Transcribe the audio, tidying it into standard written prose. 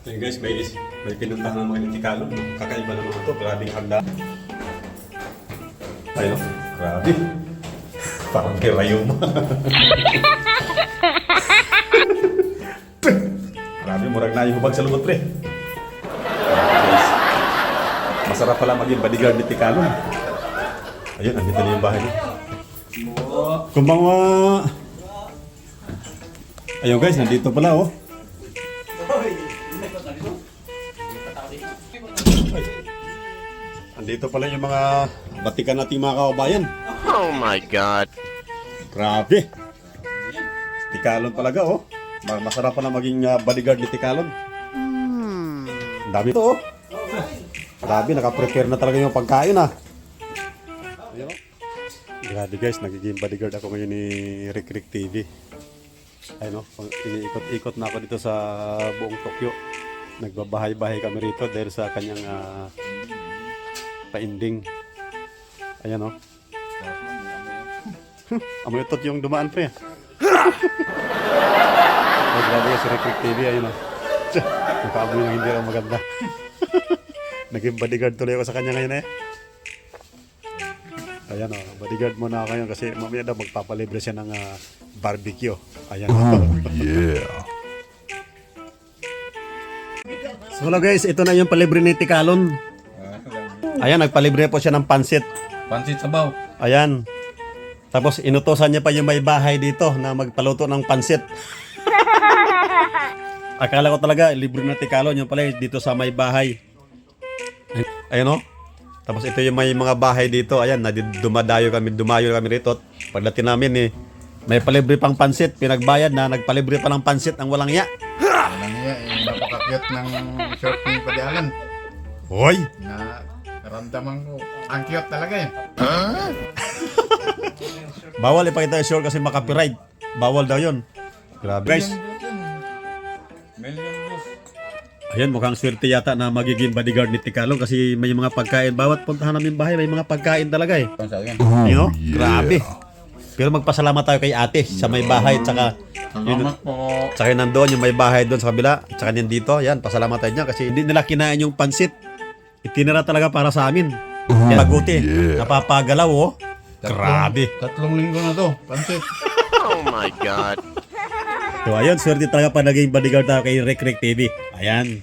Hey guys, may pinuntahan ng mga Tikalo. Kakaiba naman ito. Grabing handa. Ayun, grabe. Parang kirayuma. Grabe, murag na yung hubag sa lumot, pre. Guys, masarap pala maging bodyguard ni Tikalo. Ayun, andito na yung bahay niya. Kumbawa. Ayun guys, nandito pala oh. Andito pala yung mga batikan nating mga kababayan. Oh my God. Grabe. Tikalon talaga oh. Masarap pa na maging bodyguard ni Tikalon. Ang dami to oh. Grabe, nakaprepare na talaga yung pagkain ah. Ayun oh. Grabe guys, nagiging bodyguard ako ngayon ni Rick Rick TV. Ayun oh, iniikot-ikot na ako dito sa buong Tokyo. Nagbabahay-bahay kami rito dahil sa kanyang painding. Ayan o. Amoy utot yung dumaan pre. Ay, grabe ka si Rick Rick TV. Ayun o. Nakaamoy yung hindi lang maganda. Naging bodyguard tuloy ako sa kanya ngayon eh. Ayan o. Bodyguard muna ako ngayon kasi mamaya daw magpapalibre siya ng barbecue. Ayan o. Oh yeah. So hello guys, ito na yung palibre ni Tikalon. Ayan, nagpalibre po siya ng pansit. Pansit sabaw. Ayan. Tapos inutosan niya pa yung may bahay dito na magpaluto ng pansit. Akala ko talaga, libre na Tikalon. Yung pala dito sa may bahay. Ayan o. Tapos ito yung may mga bahay dito. Ayan, dumayo kami rito. Pagdating namin may palibre pang pansit. Pinagbayad na, nagpalibre pa ng pansit ang walang ya. Walang iya, napaka-cute ng short ni Padialan. Hoy! Na naramdaman ko, ang cute talaga eh. Bawal ipakita yung short kasi makapiright. Bawal daw yun. Grabe guys. Million views. Ayan, mukhang swerte yata na magiging bodyguard ni Tikalon kasi may mga pagkain. Bawat puntahan namin bahay, may mga pagkain talaga eh. You know? Grabe. Pero magpasalamat tayo kay ate sa may bahay at saka Salamat po. tsaka nandoon yung may bahay doon sa kabila at saka dito. Yan, pasalamat tayo niya kasi hindi nila kinain yung pansit. Itinira talaga para sa amin. Kaya maguti. Napapagalaw oh. Grabe. 3 linggo na to, pansit. Oh my God. So ayun, swerte talaga pa naging bodyguard tayo kay Rick Rick TV. Ayan.